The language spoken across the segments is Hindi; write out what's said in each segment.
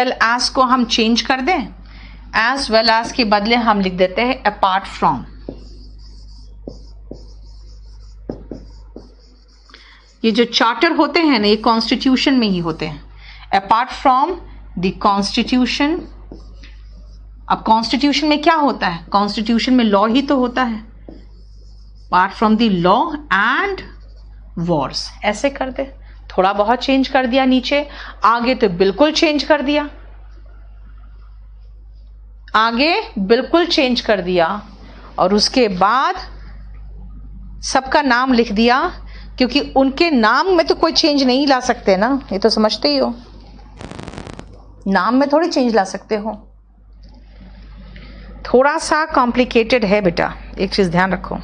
वेल एज को हम चेंज कर दें, एज वेल एज के बदले हम लिख देते हैं अपार्ट फ्रॉम। ये जो चार्टर होते हैं ना, ये कॉन्स्टिट्यूशन में ही होते हैं, अपार्ट फ्रॉम द कॉन्स्टिट्यूशन। अब कॉन्स्टिट्यूशन में क्या होता है? कॉन्स्टिट्यूशन में लॉ ही तो होता है। Apart from the law and Wars, ऐसे कर दे। थोड़ा बहुत चेंज कर दिया नीचे, आगे तो बिल्कुल चेंज कर दिया, आगे बिल्कुल चेंज कर दिया, और उसके बाद सबका नाम लिख दिया, क्योंकि उनके नाम में तो कोई चेंज नहीं ला सकते ना, ये तो समझते ही हो, नाम में थोड़ी चेंज ला सकते हो। थोड़ा सा कॉम्प्लिकेटेड है बेटा, एक चीज ध्यान रखो।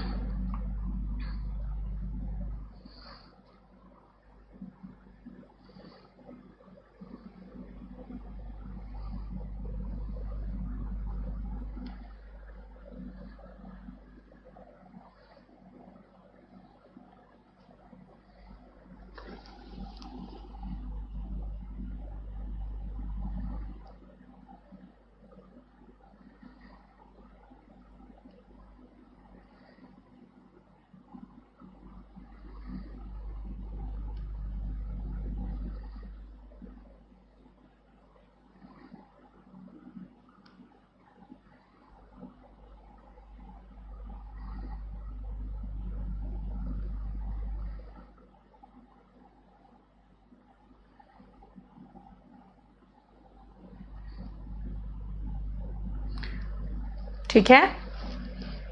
ठीक है,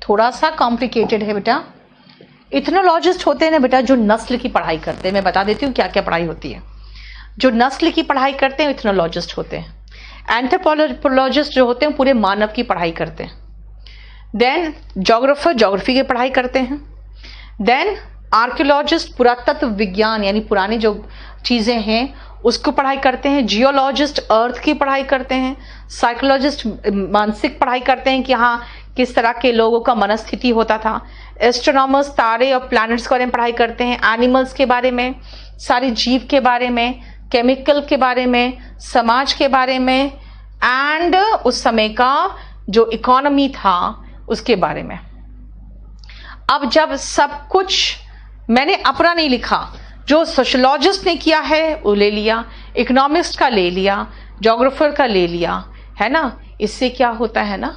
थोड़ा सा कॉम्प्लिकेटेड है बेटा। इथनोलॉजिस्ट होते हैं ना बेटा, जो नस्ल की पढ़ाई करते हैं। मैं बता देती हूँ क्या क्या पढ़ाई होती है। जो नस्ल की पढ़ाई करते हैं इथनोलॉजिस्ट होते हैं। एंथ्रोपोलॉजिस्ट जो होते हैं पूरे मानव की पढ़ाई करते हैं। देन जोग्राफर जोग्राफी की पढ़ाई करते हैं। देन आर्कियोलॉजिस्ट पुरातत्व विज्ञान यानी पुरानी जो चीजें हैं उसको पढ़ाई करते हैं। जियोलॉजिस्ट अर्थ की पढ़ाई करते हैं। साइकोलॉजिस्ट मानसिक पढ़ाई करते हैं कि हाँ किस तरह के लोगों का मनस्थिति होता था। एस्ट्रोनॉमर्स तारे और प्लैनेट्स के बारे में पढ़ाई करते हैं। एनिमल्स के बारे में, सारे जीव के बारे में, केमिकल के बारे में, समाज के बारे में, एंड उस समय का जो इकोनॉमी था उसके बारे में। अब जब सब कुछ मैंने अपना नहीं लिखा, जो सोशोलॉजिस्ट ने किया है वो ले लिया, इकोनॉमिस्ट का ले लिया, जोग्राफर का ले लिया, है ना। इससे क्या होता है ना,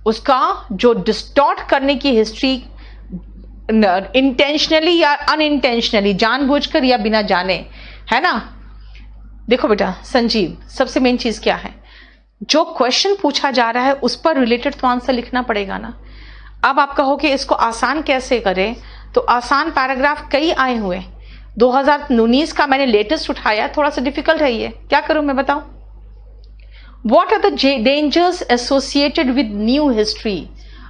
उसका जो डिस्टॉर्ट करने की हिस्ट्री इंटेंशनली या अनइंटेंशनली, जानबूझकर या बिना जाने, है ना। देखो बेटा संजीव, सबसे मेन चीज क्या है, जो क्वेश्चन पूछा जा रहा है उस पर रिलेटेड तो आंसर लिखना पड़ेगा ना। अब आप कहो कि इसको आसान कैसे करें, तो आसान पैराग्राफ कई आए हुए। 2019 का मैंने लेटेस्ट उठाया, थोड़ा सा डिफिकल्ट है ये, क्या करूं मैं बताऊं। What are the dangers associated with new history?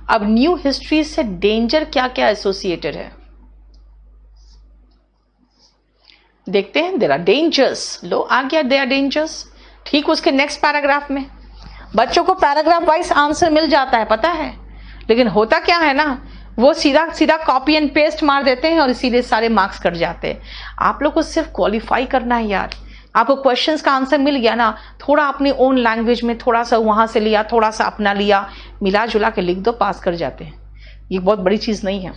अब न्यू हिस्ट्री से डेंजर क्या क्या एसोसिएटेड है देखते हैं। देयर आर डेंजर्स, लो आ गया देयर आर डेंजर्स। ठीक उसके नेक्स्ट पैराग्राफ में बच्चों को पैराग्राफ वाइज आंसर मिल जाता है, पता है, लेकिन होता क्या है ना, वो सीधा सीधा कॉपी एंड पेस्ट मार देते हैं और इसीलिए सारे मार्क्स कट जाते हैं। आप लोग को सिर्फ क्वालिफाई करना है यार। आपको क्वेश्चंस का आंसर मिल गया ना, थोड़ा अपनी ओन लैंग्वेज में थोड़ा सा वहां से लिया, थोड़ा सा अपना लिया, मिला जुला के लिख दो, पास कर जाते हैं। ये बहुत बड़ी चीज नहीं है।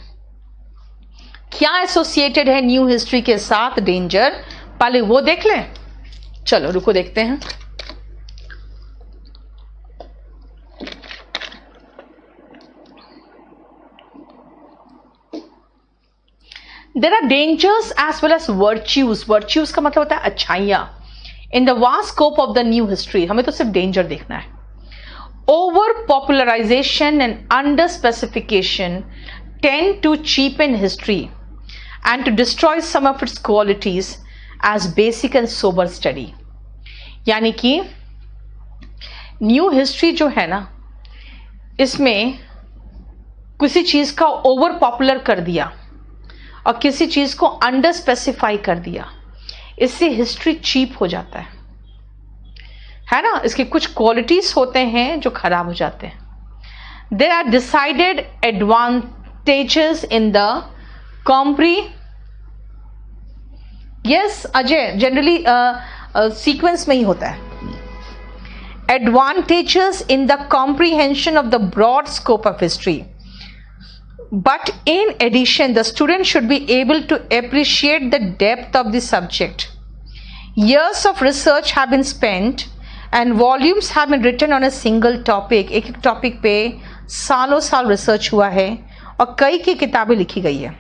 क्या एसोसिएटेड है न्यू हिस्ट्री के साथ डेंजर, पहले वो देख लें। चलो रुको देखते हैं। There are dangers as well as virtues. Virtues का मतलब होता है अच्छाइयां। In the vast scope of the new history, हमें तो सिर्फ डेंजर देखना है। Over popularization and under specification tend to cheapen history and to destroy some of its qualities as basic and sober study. यानी कि न्यू हिस्ट्री जो है ना, इसमें किसी चीज का ओवर पॉपुलर कर दिया और किसी चीज को अंडर स्पेसिफाई कर दिया, इससे हिस्ट्री चीप हो जाता है ना। इसके कुछ क्वालिटीज होते हैं जो खराब हो जाते हैं। There are decided advantages in the compre. Yes Ajay, generally sequence में ही होता है। advantages in the comprehension of the broad scope of history. But in addition, the student should be able to appreciate the depth of the subject. Years of research have been spent and volumes have been written on a single topic. एक टॉपिक पे सालों साल रिसर्च हुआ है और कई की किताबें लिखी गई है.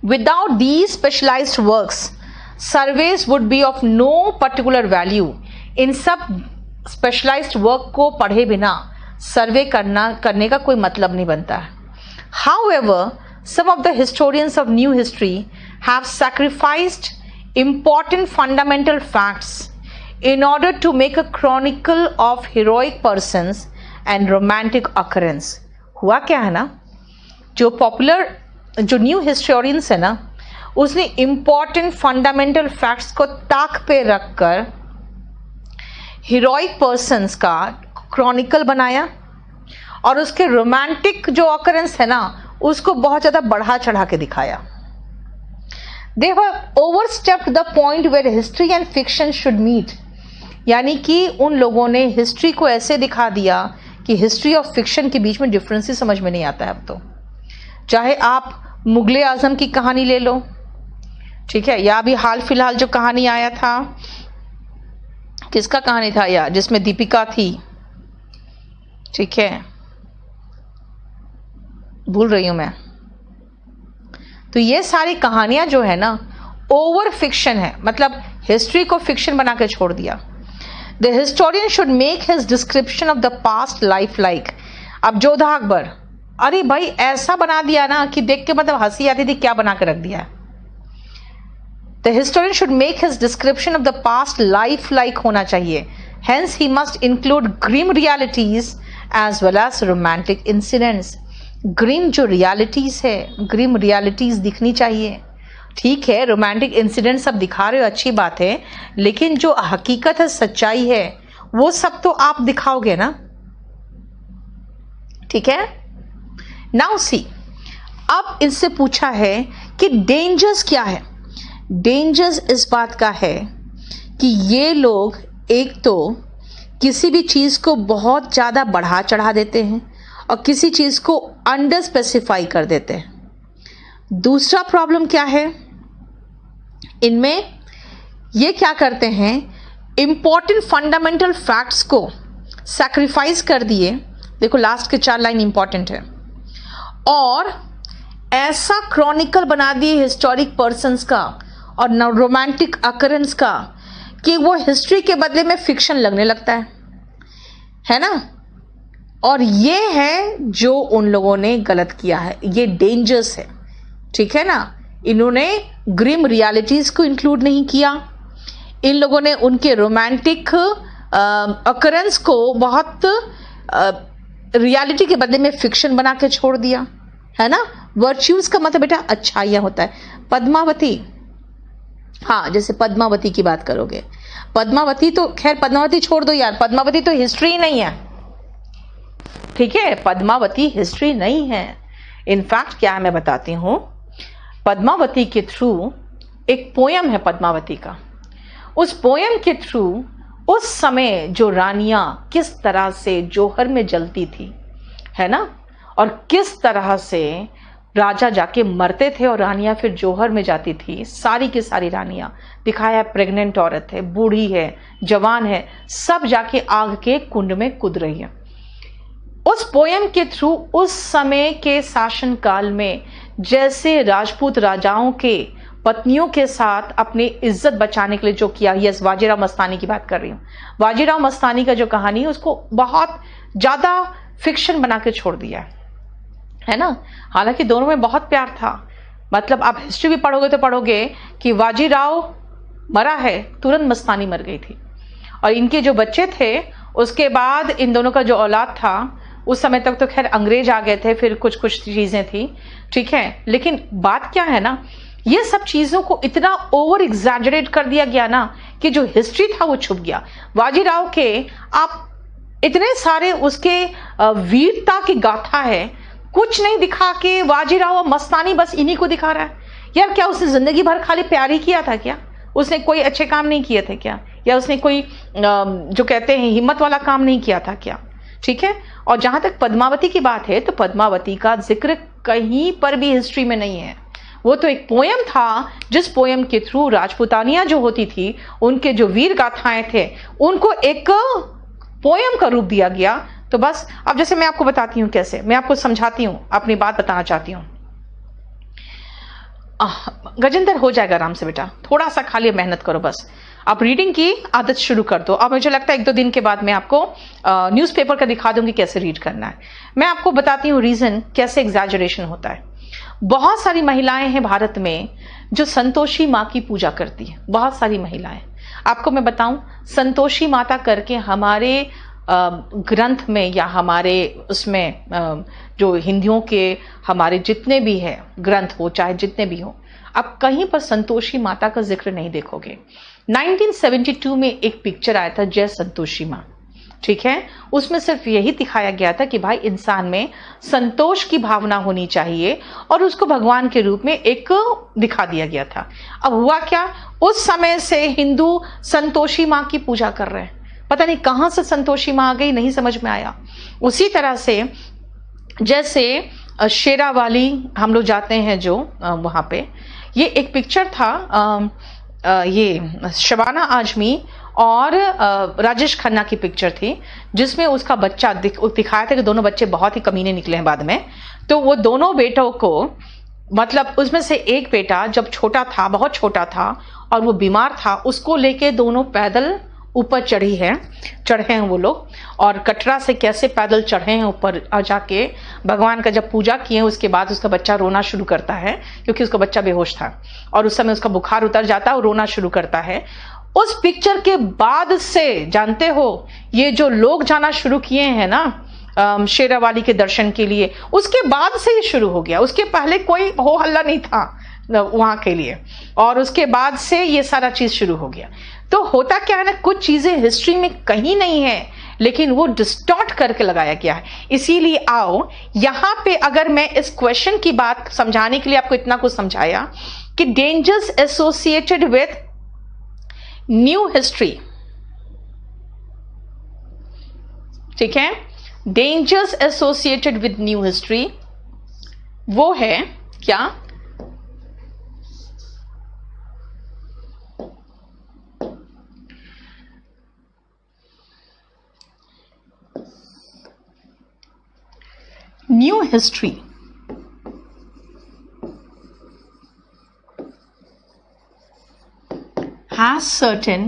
Without these specialized works, surveys would be of no particular value. इन सब स्पेशलाइज्ड वर्क को पढ़े बिना सर्वे करने का कोई मतलब नहीं बनता है. However, some of the historians of new history have sacrificed important fundamental facts in order to make a chronicle of heroic persons and romantic occurrence. हुआ क्या है ना, जो न्यू हिस्टोरियंस है ना, उसने इम्पॉर्टेंट फंडामेंटल फैक्ट्स को ताक पे रखकर हीरोइक पर्सन्स का क्रॉनिकल बनाया और उसके रोमांटिक जो ऑकरेंस है ना, उसको बहुत ज़्यादा बढ़ा चढ़ा के दिखाया. They have overstepped the point where history and fiction should meet. यानी कि उन लोगों ने हिस्ट्री को ऐसे दिखा दिया कि हिस्ट्री और फिक्शन के बीच में डिफरेंस ही समझ में नहीं आता है अब तो. चाहे आप मुगले आजम की कहानी ले लो, ठीक है, या अभी हाल फिलहाल जो कहानी आया था, किसका कहानी था यार, जिसमें दीपिका थी, ठीक है, भूल रही हूं मैं. तो ये सारी कहानियां जो है ना, ओवर फिक्शन है, मतलब हिस्ट्री को फिक्शन बना के छोड़ दिया. The historian should make his description of the past life like. अब जोधा अकबर, अरे भाई ऐसा बना दिया ना कि देख के मतलब हंसी आती थी, क्या बना के रख दिया. The historian should make his description of the past life like होना चाहिए. Hence he must include grim realities as well as romantic incidents. Grim जो रियलिटीज है, ग्रीम रियलिटीज दिखनी चाहिए. ठीक है, रोमांटिक इंसिडेंट सब दिखा रहे हो, अच्छी बात है, लेकिन जो हकीकत है, सच्चाई है, वो सब तो आप दिखाओगे ना. ठीक है. नाउ सी, अब इनसे पूछा है कि डेंजर्स क्या है. डेंजर्स इस बात का है कि ये लोग एक तो किसी भी चीज को बहुत ज्यादा बढ़ा चढ़ा देते हैं और किसी चीज को अंडर स्पेसिफाई कर देते हैं. दूसरा प्रॉब्लम क्या है इनमें, ये क्या करते हैं, इंपॉर्टेंट फंडामेंटल फैक्ट्स को सैक्रिफाइस कर दिए. देखो लास्ट के 4 लाइन इंपॉर्टेंट है. और ऐसा क्रॉनिकल बना दिए हिस्टोरिक पर्सन्स का और रोमांटिक अकरेंस का कि वो हिस्ट्री के बदले में फिक्शन लगने लगता है ना. और ये है जो उन लोगों ने गलत किया है, ये डेंजर्स है. ठीक है ना. इन्होंने ग्रिम रियलिटीज को इंक्लूड नहीं किया. इन लोगों ने उनके रोमांटिक अकरेंस को बहुत रियलिटी के बदले में फिक्शन बना के छोड़ दिया, है ना. वर्च्यूज का मतलब बेटा अच्छाइयाँ होता है. पद्मावती, हाँ, जैसे पद्मावती की बात करोगे, पद्मावती तो खैर पद्मावती छोड़ दो यार, पद्मावती तो हिस्ट्री ही नहीं है. ठीक है, पद्मावती हिस्ट्री नहीं है. इनफैक्ट क्या है मैं बताती हूँ, पद्मावती के थ्रू एक पोयम है पद्मावती का. उस पोयम के थ्रू उस समय जो रानियां किस तरह से जोहर में जलती थी, है ना, और किस तरह से राजा जाके मरते थे और रानियां फिर जोहर में जाती थी. सारी की सारी रानियां दिखाया, प्रेग्नेंट औरत है, बूढ़ी है, जवान है, सब जाके आग के कुंड में कूद रही है. उस पोयम के थ्रू उस समय के शासन काल में जैसे राजपूत राजाओं के पत्नियों के साथ अपनी इज्जत बचाने के लिए जो किया. यस, बाजीराव मस्तानी की बात कर रही हूँ. बाजीराव मस्तानी का जो कहानी है उसको बहुत ज्यादा फिक्शन बना के छोड़ दिया है ना. हालांकि दोनों में बहुत प्यार था. मतलब आप हिस्ट्री भी पढ़ोगे तो पढ़ोगे कि बाजीराव मरा है, तुरंत मस्तानी मर गई थी. और इनके जो बच्चे थे उसके बाद इन दोनों का जो औलाद था, उस समय तक तो खैर अंग्रेज आ गए थे, फिर कुछ कुछ चीजें थी. ठीक है, लेकिन बात क्या है ना, ये सब चीजों को इतना ओवर एग्जैजरेट कर दिया गया ना कि जो हिस्ट्री था वो छुप गया. बाजीराव के आप इतने सारे उसके वीरता की गाथा है, कुछ नहीं दिखा के बाजीराव और मस्तानी बस इन्हीं को दिखा रहा है. यार क्या उसने जिंदगी भर खाली प्यार ही किया था क्या? उसने कोई अच्छे काम नहीं किए थे क्या? या उसने कोई जो कहते हैं हिम्मत वाला काम नहीं किया था क्या? ठीक है। और जहां तक पद्मावती की बात है तो पद्मावती का जिक्र कहीं पर भी हिस्ट्री में नहीं है। वो तो एक पोयम था, जिस पोयम के थ्रू राजपूतानियां जो होती थी, उनके जो वीर गाथाएं थे, उनको एक पोयम का रूप दिया गया। तो बस अब जैसे मैं आपको बताती हूं, कैसे मैं आपको समझाती हूं, अपनी बात बताना चाहती हूं। गजेंद्र हो जाएगा आराम से बेटा, थोड़ा सा खाली मेहनत करो बस। आप रीडिंग की आदत शुरू कर दो। अब मुझे लगता है 1-2 दिन के बाद मैं आपको न्यूज़पेपर का दिखा दूंगी कैसे रीड करना है। मैं आपको बताती हूँ रीजन कैसे एग्जैजरेशन होता है। बहुत सारी महिलाएं हैं भारत में जो संतोषी माँ की पूजा करती है, बहुत सारी महिलाएं। आपको मैं बताऊं, संतोषी माता करके हमारे ग्रंथ में या हमारे उसमें जो हिंदियों के हमारे जितने भी है ग्रंथ हो, चाहे जितने भी हो, आप कहीं पर संतोषी माता का जिक्र नहीं देखोगे। 1972 में एक पिक्चर आया था जय संतोषी माँ, ठीक है। उसमें सिर्फ यही दिखाया गया था कि भाई इंसान में संतोष की भावना होनी चाहिए और उसको भगवान के रूप में एक दिखा दिया गया था। अब हुआ क्या, उस समय से हिंदू संतोषी माँ की पूजा कर रहे हैं। पता नहीं कहां से संतोषी माँ आ गई, नहीं समझ में आया। उसी तरह से जैसे शेरावाली हम लोग जाते हैं जो वहां पे, ये एक पिक्चर था, ये शबाना आजमी और राजेश खन्ना की पिक्चर थी, जिसमें उसका बच्चा दिखाया था कि दोनों बच्चे बहुत ही कमीने निकले हैं बाद में। तो वो दोनों बेटों को, मतलब उसमें से एक बेटा जब छोटा था, बहुत छोटा था और वो बीमार था, उसको लेके दोनों पैदल ऊपर चढ़े हैं वो लोग, और कटरा से कैसे पैदल चढ़े हैं ऊपर जाके भगवान का जब पूजा किए, उसके बाद उसका बच्चा रोना शुरू करता है क्योंकि उसका बच्चा बेहोश था और उस समय उसका बुखार उतर जाता है और रोना शुरू करता है। उस पिक्चर के बाद से जानते हो, ये जो लोग जाना शुरू किए हैं ना शेरावाली के दर्शन के लिए, उसके बाद से ये शुरू हो गया। उसके पहले कोई हो हल्ला नहीं था वहां के लिए, और उसके बाद से ये सारा चीज शुरू हो गया। तो होता क्या है ना, कुछ चीजें हिस्ट्री में कहीं नहीं है लेकिन वो डिस्टॉर्ट करके लगाया गया है। इसीलिए आओ यहां पे, अगर मैं इस क्वेश्चन की बात समझाने के लिए आपको इतना कुछ समझाया कि dangers associated with new history, ठीक है, dangers associated with new history, वो है क्या, न्यू हिस्ट्री has certain,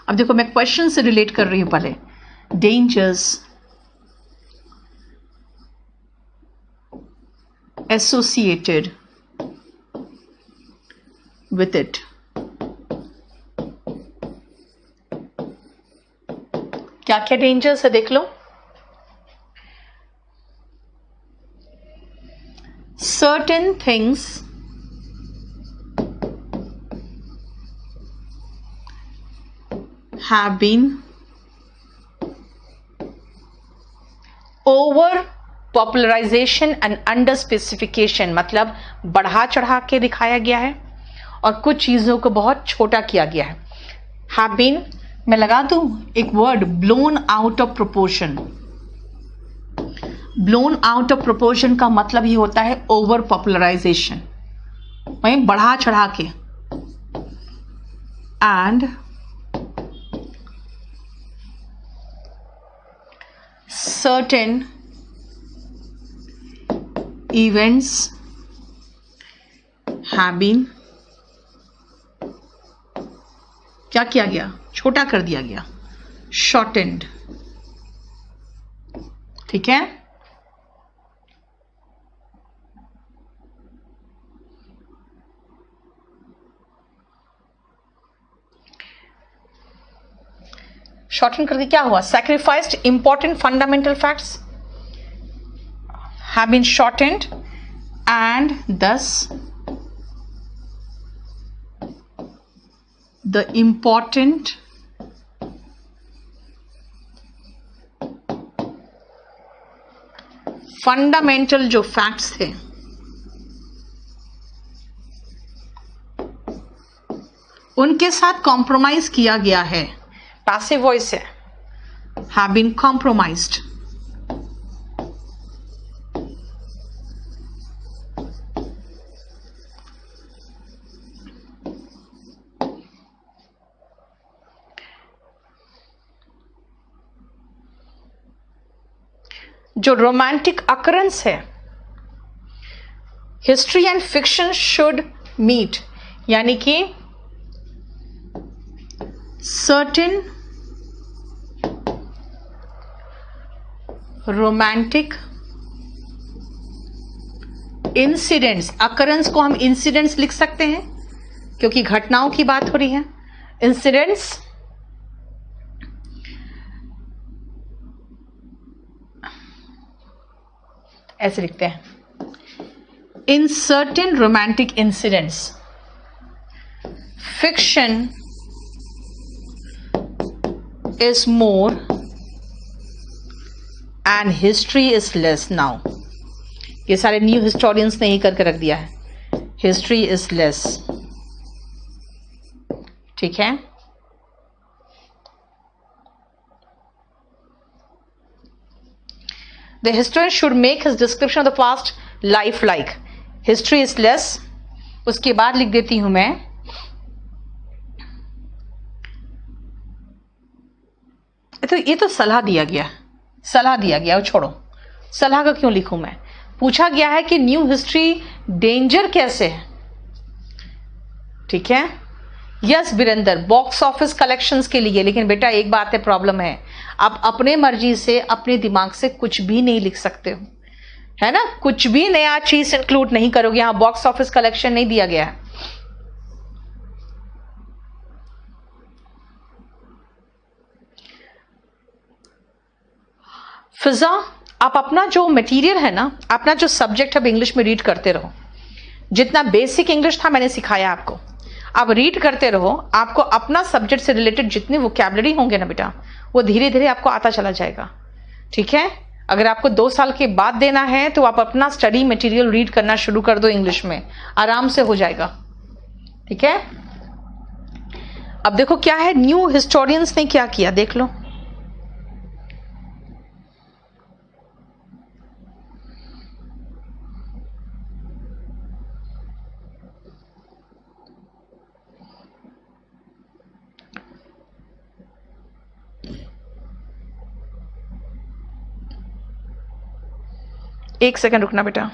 अब देखो मैं क्वेश्चन से रिलेट कर रही हूं पहले, डेंजर्स एसोसिएटेड विथ इट, क्या क्या डेंजर्स है देख लो। certain things have been over popularization and under specification, मतलब बढ़ा चढ़ा के दिखाया गया है और कुछ चीजों को बहुत छोटा किया गया है। have been, मैं लगा दूं एक word, blown out of proportion। Blown out of proportion का मतलब ही होता है ओवर पॉपुलराइजेशन, वहीं बढ़ा चढ़ा के, and certain events have been, क्या किया गया, छोटा कर दिया गया, शॉर्टेंड, ठीक है। शॉर्टन करके क्या हुआ, sacrificed important fundamental facts have been shortened and thus the important fundamental जो फैक्ट्स थे उनके साथ कॉम्प्रोमाइज किया गया है, पैसिव वॉइस है, have been compromised. जो रोमांटिक अकरेंस है, history and fiction should meet, यानी कि सर्टेन रोमांटिक इंसिडेंट्स, अकरेंस को हम इंसिडेंट्स लिख सकते हैं क्योंकि घटनाओं की बात हो रही है। इंसिडेंट्स ऐसे लिखते हैं, in certain romantic incidents fiction is more and history is less. Now ये सारे न्यू हिस्टोरियंस ने ही करके रख दिया है, हिस्ट्री इज लेस, ठीक है। The historian should make his description of the past lifelike. History is less. उसके बाद लिख देती हूं मैं, तो ये तो सलाह दिया गया, सलाह दिया गया, वो छोड़ो, सलाह का क्यों लिखूं मैं। पूछा गया है कि न्यू हिस्ट्री डेंजर कैसे है, ठीक है। Yes Virendra, box office collections के लिए, लेकिन बेटा एक बात है, प्रॉब्लम है, आप अपने मर्जी से अपने दिमाग से कुछ भी नहीं लिख सकते हो, है ना, कुछ भी नया चीज इंक्लूड नहीं करोगे। यहां बॉक्स ऑफिस कलेक्शन नहीं दिया गया है। फिजा, आप अपना जो मटेरियल है ना, अपना जो सब्जेक्ट है इंग्लिश में रीड करते रहो। जितना बेसिक इंग्लिश था मैंने सिखाया आपको, आप रीड करते रहो। आपको अपना सब्जेक्ट से रिलेटेड जितने वोकैबुलरी होंगे ना बेटा, वो धीरे धीरे आपको आता चला जाएगा, ठीक है। अगर आपको 2 साल के बाद देना है तो आप अपना स्टडी मटेरियल रीड करना शुरू कर दो इंग्लिश में, आराम से हो जाएगा, ठीक है। अब देखो क्या है, न्यू हिस्टोरियंस ने क्या किया, देख लो। एक सेकंड रुकना बेटा।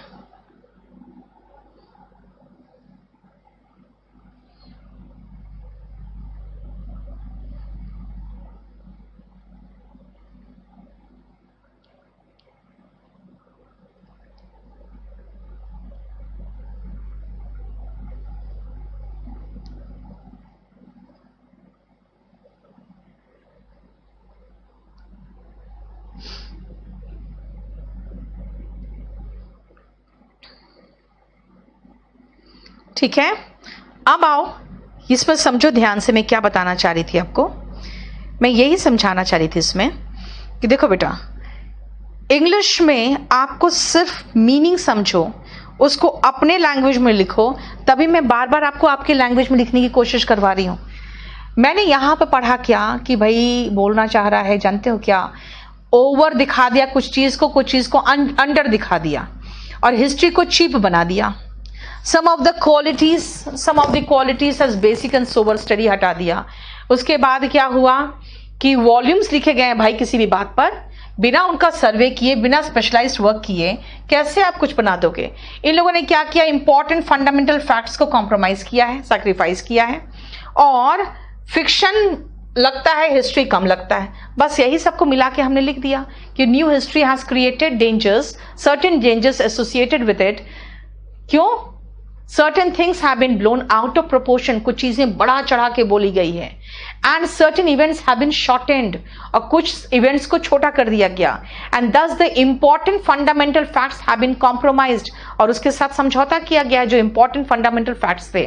ठीक है, अब आओ इसमें समझो ध्यान से मैं क्या बताना चाह रही थी आपको। मैं यही समझाना चाह रही थी इसमें कि देखो बेटा, इंग्लिश में आपको सिर्फ मीनिंग समझो, उसको अपने लैंग्वेज में लिखो, तभी मैं बार बार आपको आपके लैंग्वेज में लिखने की कोशिश करवा रही हूँ। मैंने यहाँ पर पढ़ा क्या कि भाई बोलना चाह रहा है, जानते हो क्या, ओवर दिखा दिया कुछ चीज़ को अंडर दिखा दिया और हिस्ट्री को चीप बना दिया। some of the qualities as basic and sober study हटा दिया। उसके बाद क्या हुआ कि वॉल्यूम्स लिखे गए हैं भाई किसी भी बात पर, बिना उनका सर्वे किए, बिना स्पेशलाइज्ड वर्क किए कैसे आप कुछ बना दोगे। इन लोगों ने क्या किया, इंपॉर्टेंट फंडामेंटल फैक्ट्स को कॉम्प्रोमाइज किया है, सैक्रिफाइस किया है, और फिक्शन लगता है, हिस्ट्री कम लगता है। बस यही सबको मिला के हमने लिख दिया कि new history has created dangers, certain dangers associated with it. क्यों? Certain things have been blown out of proportion, कुछ चीजें बढ़ा चढ़ा के बोली गई है, and certain events have been shortened, और कुछ इवेंट्स को छोटा कर दिया गया, and thus the important fundamental facts have been compromised, और उसके साथ समझौता किया गया जो इंपॉर्टेंट फंडामेंटल फैक्ट्स थे।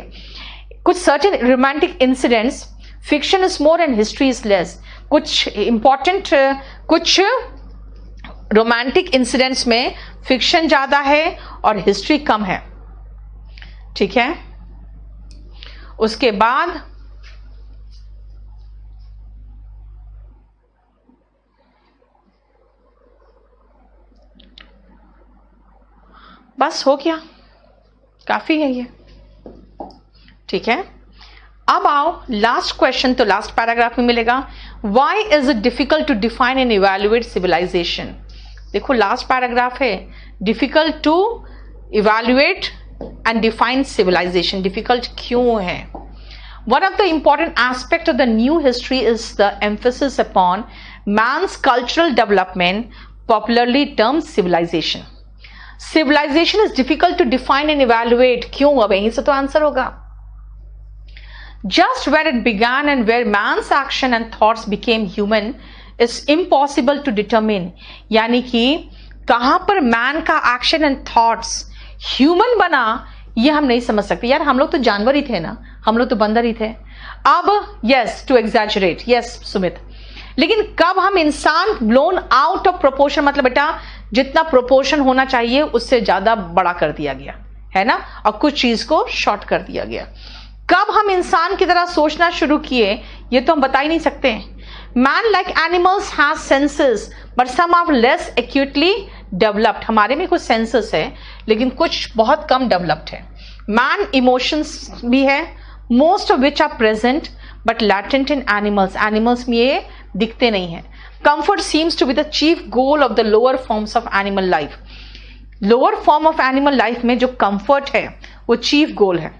कुछ certain romantic incidents, fiction is more and history is less. कुछ इंपॉर्टेंट, कुछ रोमांटिक इंसिडेंट्स में फिक्शन ज्यादा है और हिस्ट्री कम है, ठीक है। उसके बाद बस हो गया, काफी है ये, ठीक है। अब आओ लास्ट क्वेश्चन, तो लास्ट पैराग्राफ में मिलेगा, why is it difficult to define and evaluate civilization. देखो लास्ट पैराग्राफ है, difficult to evaluate and define civilization, difficult क्यों है। One of the important aspects of the new history is the emphasis upon man's cultural development, popularly termed civilization. Civilization is difficult to define and evaluate. क्यों? अब यहीं से तो आंसर होगा। Just where it began and where man's action and thoughts became human is impossible to determine. यानी कि कहां पर man का action and thoughts human बना, ये हम नहीं समझ सकते। यार हम लोग तो जानवर ही थे ना, हम लोग तो बंदर ही थे। अब yes to exaggerate, yes Sumit, लेकिन कब हम इंसान ब्लोन आउट ऑफ प्रोपोर्शन, मतलब बेटा जितना प्रोपोर्शन होना चाहिए उससे ज्यादा बड़ा कर दिया गया है ना, और कुछ चीज को शॉर्ट कर दिया गया। कब हम इंसान की तरह सोचना शुरू किए ये तो हम बता ही नहीं सकते। Man like animals has senses but some are less acutely developed. हमारे में कुछ सेंसेस है लेकिन कुछ बहुत कम डेवलप्ड है। मैन इमोशंस भी है, most of which are present but latent in animals, animals में ये दिखते नहीं है। Comfort seems to be the chief goal of the lower forms of animal life. Lower form of animal life में जो कंफर्ट है वो चीफ गोल है।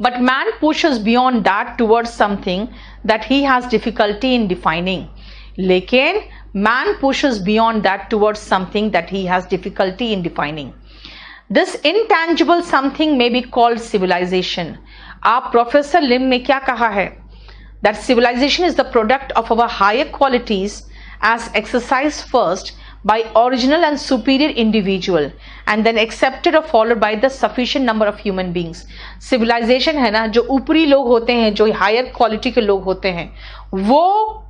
But man pushes beyond that towards something that he has difficulty in defining. लेकिन man pushes beyond that towards something that he has difficulty in defining. This intangible something may be called civilization. आप प्रोफेसर लिम ने क्या कहा है? That civilization is the product of our higher qualities as exercised first by original and superior individual and then accepted or followed by the sufficient number of human beings. Civilization है ना, जो ऊपरी लोग होते हैं, जो हायर क्वालिटी के लोग होते हैं, वो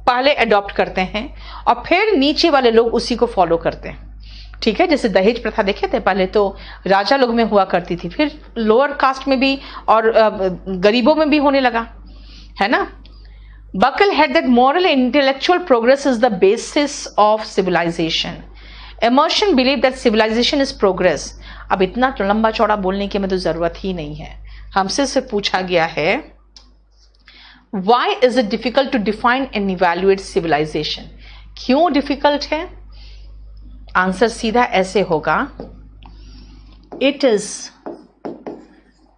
पहले अडॉप्ट करते हैं और फिर नीचे वाले लोग उसी को फॉलो करते हैं। ठीक है, जैसे दहेज प्रथा देखे थे, पहले तो राजा लोग में हुआ करती थी, फिर लोअर कास्ट में भी और गरीबों में भी होने लगा, है ना। Buckle had that moral and intellectual progress is the basis of civilization. Emerson believed that civilization is progress. अब इतना लंबा चौड़ा बोलने की हमें तो जरूरत ही नहीं है। हमसे से पूछा गया है Why is it difficult to define and evaluate civilization? क्यों डिफिकल्ट है? आंसर सीधा ऐसे होगा, It is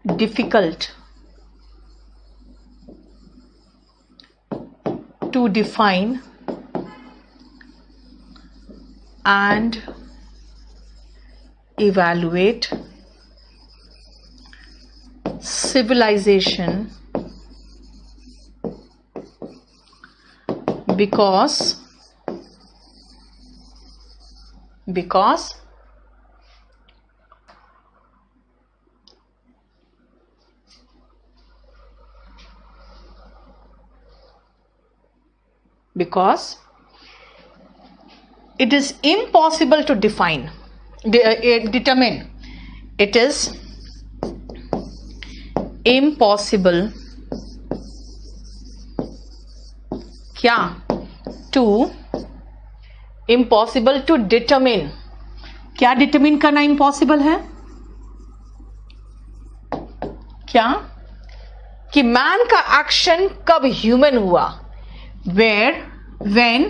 difficult to define and evaluate civilization because it is impossible to determine. It is impossible क्या impossible to determine. क्या डिटरमिन करना इम्पॉसिबल है? क्या कि मैन का एक्शन कब ह्यूमन हुआ? when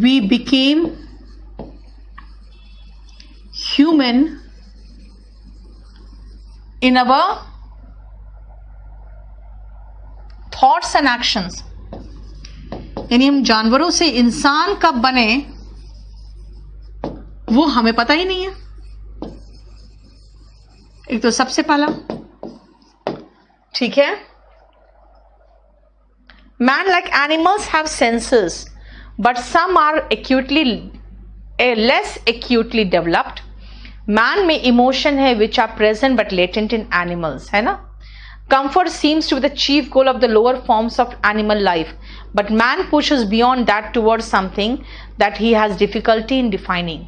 we became human in our thoughts and actions. यानी हम जानवरों से इंसान कब बने वो हमें पता ही नहीं है। एक तो सबसे पहला, ठीक है, Man like animals have senses, but some are less acutely developed. Man में emotion है which are present but latent in animals, है ना। Comfort seems to be the chief goal of the lower forms of animal life, but man pushes beyond that towards something that he has difficulty in defining.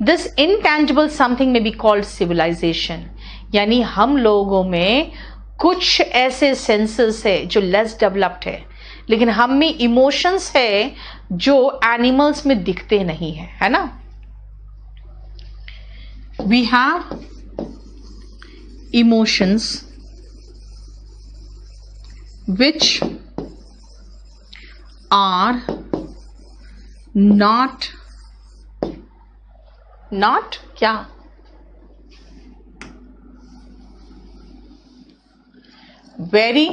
This intangible something may be called civilization. यानी हम लोगों में कुछ ऐसे सेंसेस है जो लेस डेवलप्ड है, लेकिन हम में इमोशंस है जो एनिमल्स में दिखते नहीं है, है ना। we have emotions which are not क्या very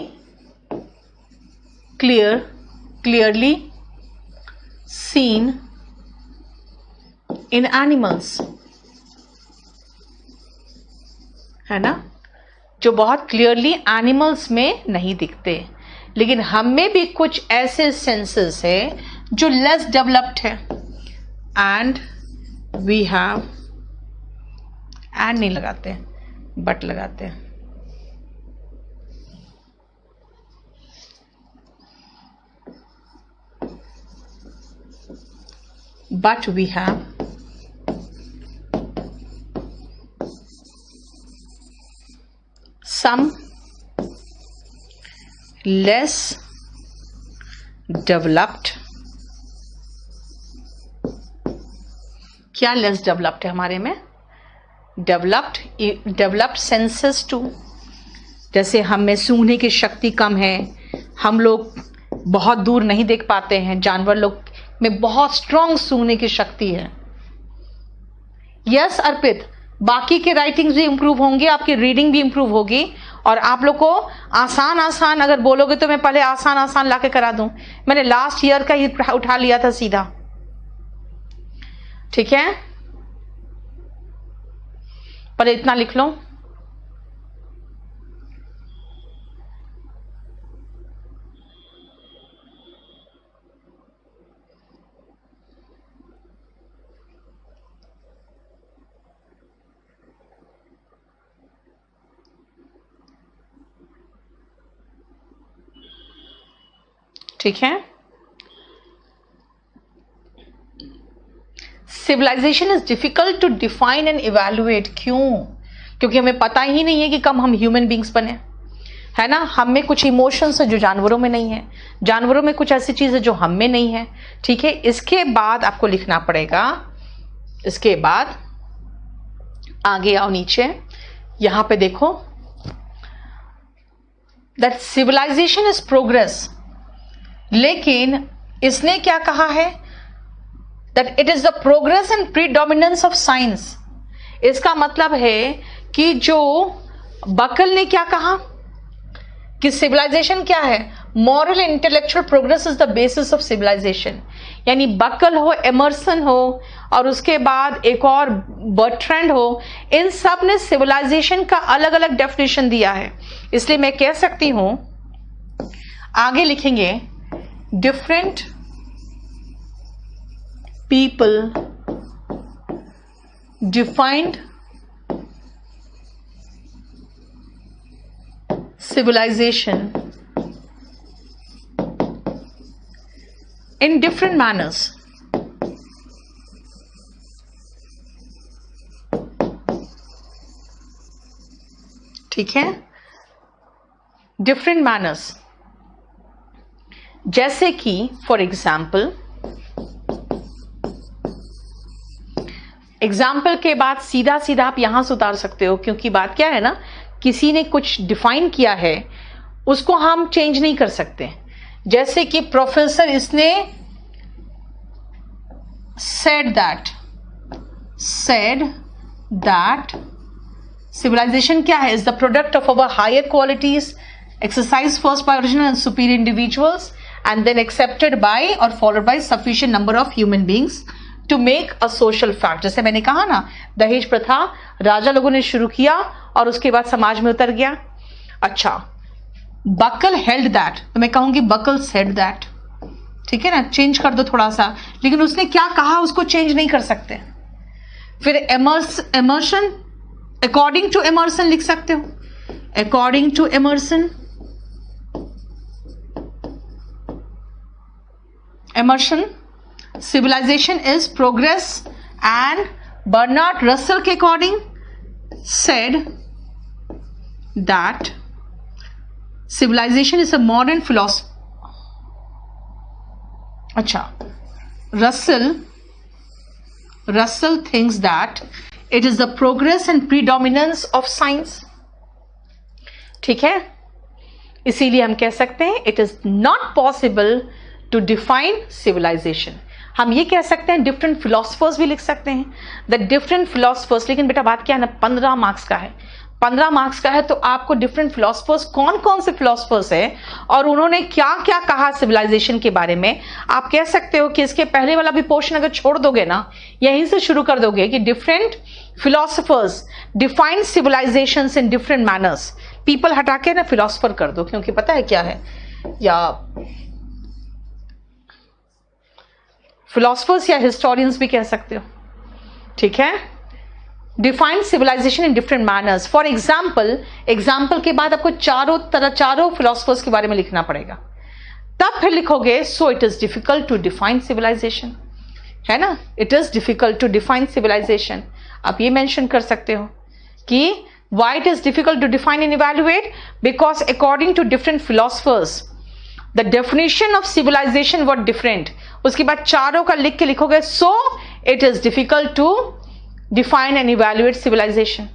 clearly seen in animals, है ना, जो बहुत क्लियरली एनिमल्स में नहीं दिखते, लेकिन हम में भी कुछ ऐसे सेंसेस है जो लेस डेवलप्ड है. एंड वी हैव, एंड नहीं लगाते, बट लगाते हैं. But we have some less developed. क्या लेस डेवलप्ड है हमारे में? Developed senses too. जैसे हम में सूंघने की शक्ति कम है, हम लोग बहुत दूर नहीं देख पाते हैं, जानवर लोग में बहुत स्ट्रांग सूंघने की शक्ति है. यस अर्पित, बाकी के राइटिंग्स भी इंप्रूव होंगे, आपकी रीडिंग भी इंप्रूव होगी, और आप लोग को आसान अगर बोलोगे तो मैं पहले आसान लाके करा दूं. मैंने लास्ट ईयर का ही उठा लिया था सीधा. ठीक है, पहले इतना लिख लो. ठीक है. Civilization is difficult to define and evaluate. क्यों? क्योंकि हमें पता ही नहीं है कि कब हम ह्यूमन बींग्स बने, है ना. हम में कुछ इमोशंस है जो जानवरों में नहीं है, जानवरों में कुछ ऐसी चीज है जो हम में नहीं है. ठीक है, इसके बाद आपको लिखना पड़ेगा. इसके बाद आगे आओ नीचे, यहां पे देखो, दैट सिविलाइजेशन इज प्रोग्रेस. लेकिन इसने क्या कहा है? That it is the progress and predominance of science. इसका मतलब है कि जो बकल ने क्या कहा कि सिविलाइजेशन क्या है? Moral intellectual progress is the basis of civilization. यानी बकल हो, एमर्सन हो, और उसके बाद एक और बर्ट्रैंड हो, इन सब ने सिविलाइजेशन का अलग अलग डेफिनेशन दिया है. इसलिए मैं कह सकती हूं, आगे लिखेंगे, different people defined civilization in different manners. ठीक है, different manners. जैसे कि फॉर एग्जाम्पल के बाद सीधा आप यहां से उतार सकते हो, क्योंकि बात क्या है ना, किसी ने कुछ डिफाइन किया है, उसको हम चेंज नहीं कर सकते. जैसे कि प्रोफेसर, इसने said that civilization क्या है? is the product of our higher qualities exercised first by original and superior individuals and then accepted by or followed by sufficient number of human beings to make a social fact. जैसे मैंने कहा ना, दहेज प्रथा राजा लोगों ने शुरू किया और उसके बाद समाज में उतर गया. अच्छा, बकल हेल्ड दैट, तो मैं कहूंगी बकल सेड दैट. ठीक है ना, चेंज कर दो थोड़ा सा, लेकिन उसने क्या कहा उसको चेंज नहीं कर सकते. फिर एमर्सन, अकॉर्डिंग टू एमर्सन लिख सकते हो. According to Emerson, civilization is progress, and Bernard Russell के according said that civilization is a modern philosophy. अच्छा, Russell thinks that it is the progress and predominance of science. ठीक है, इसीलिए हम कह सकते हैं it is not possible to define civilization. हम ये कह सकते हैं, डिफरेंट फिलोसफर्स भी लिख सकते हैं, द डिफरेंट फिलोसफर्स। लेकिन बेटा बात क्या है ना, 15 मार्क्स का है, 15 मार्क्स का है, तो आपको डिफरेंट फिलोसफर्स, कौन कौन से फिलोसफर्स हैं और उन्होंने क्या क्या कहा सिविलाइजेशन के बारे में, आप कह सकते हो कि इसके पहले वाला भी पोर्शन अगर छोड़ दोगे ना, यहीं से शुरू कर दोगे कि different philosophers define civilizations in different manners. People हटा के ना फिलोसफर कर दो, क्योंकि पता है क्या है, या फिलोसफर्स या हिस्टोरियंस भी कह सकते हो। ठीक है, define civilization in different manners. For example के बाद आपको चारों फिलोसफर्स के बारे में लिखना पड़ेगा, तब फिर लिखोगे so it is difficult to define civilization, है ना, it is difficult to define civilization. आप ये मेंशन कर सकते हो कि why it is difficult to define and evaluate, because according to different philosophers the definition of civilization was different। उसके बाद चारों का लिख के लिखोगे so it is difficult to define and evaluate civilization।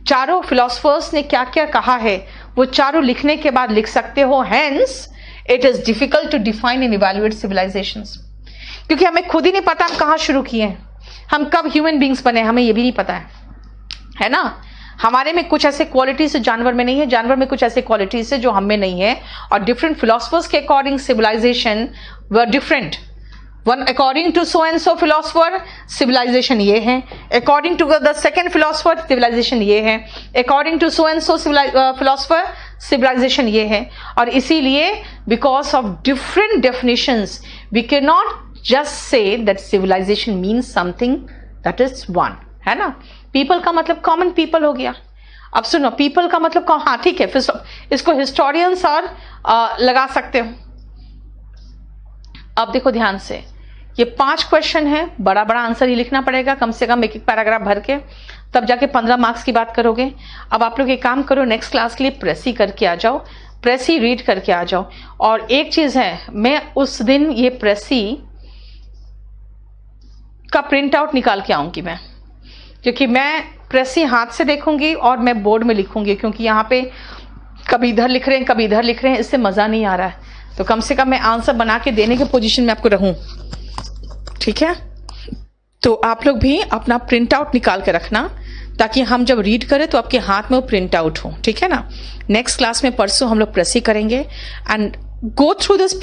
चारों philosophers ने क्या क्या कहा है वो चारों लिखने के बाद लिख सकते हो, hence it is difficult to define and evaluate civilizations। क्योंकि हमें खुद ही नहीं पता हम कहाँ शुरू किए हैं, हम कब ह्यूमन बींग्स बने, हमें ये भी नहीं पता है ना। हमारे में कुछ ऐसे क्वालिटीज जो जानवर में नहीं है, जानवर में कुछ ऐसे क्वालिटीज है जो हम में नहीं है, और डिफरेंट फिलोसफर्स के according civilization were different. One according to so and so philosopher civilization ये है, according to the second philosopher civilization ये है, according to so and so philosopher civilization ये है। और इसीलिए because of different definitions we can not just say that civilization means something that is one, है ना। पीपल का मतलब कॉमन पीपल हो गया। अब सुनो, पीपल का मतलब हाँ ठीक है, फिर इसको हिस्टोरियंस और लगा सकते हो। अब देखो ध्यान से, ये 5 क्वेश्चन है, बड़ा बड़ा आंसर ही लिखना पड़ेगा, कम से कम एक एक पैराग्राफ भर के, तब जाके 15 मार्क्स की बात करोगे। अब आप लोग एक काम करो, नेक्स्ट क्लास के लिए प्रेसी करके आ जाओ, प्रेसी रीड करके आ जाओ। और एक चीज है, मैं उस दिन ये प्रेसी का प्रिंट आउट निकाल के आऊंगी मैं, क्योंकि मैं प्रेसी हाथ से देखूंगी और मैं बोर्ड में लिखूंगी, क्योंकि यहाँ पे कभी इधर लिख रहे हैं कभी इधर लिख रहे हैं, इससे मजा नहीं आ रहा है। तो कम से कम मैं आंसर बना के देने के पोजीशन में आपको रहूं। ठीक है, तो आप लोग भी अपना प्रिंट आउट निकाल के रखना, ताकि हम जब रीड करें तो आपके हाथ में वो प्रिंट आउट हो। ठीक है ना। नेक्स्ट क्लास में परसों हम लोग प्रेसी करेंगे एंड गो थ्रू दिस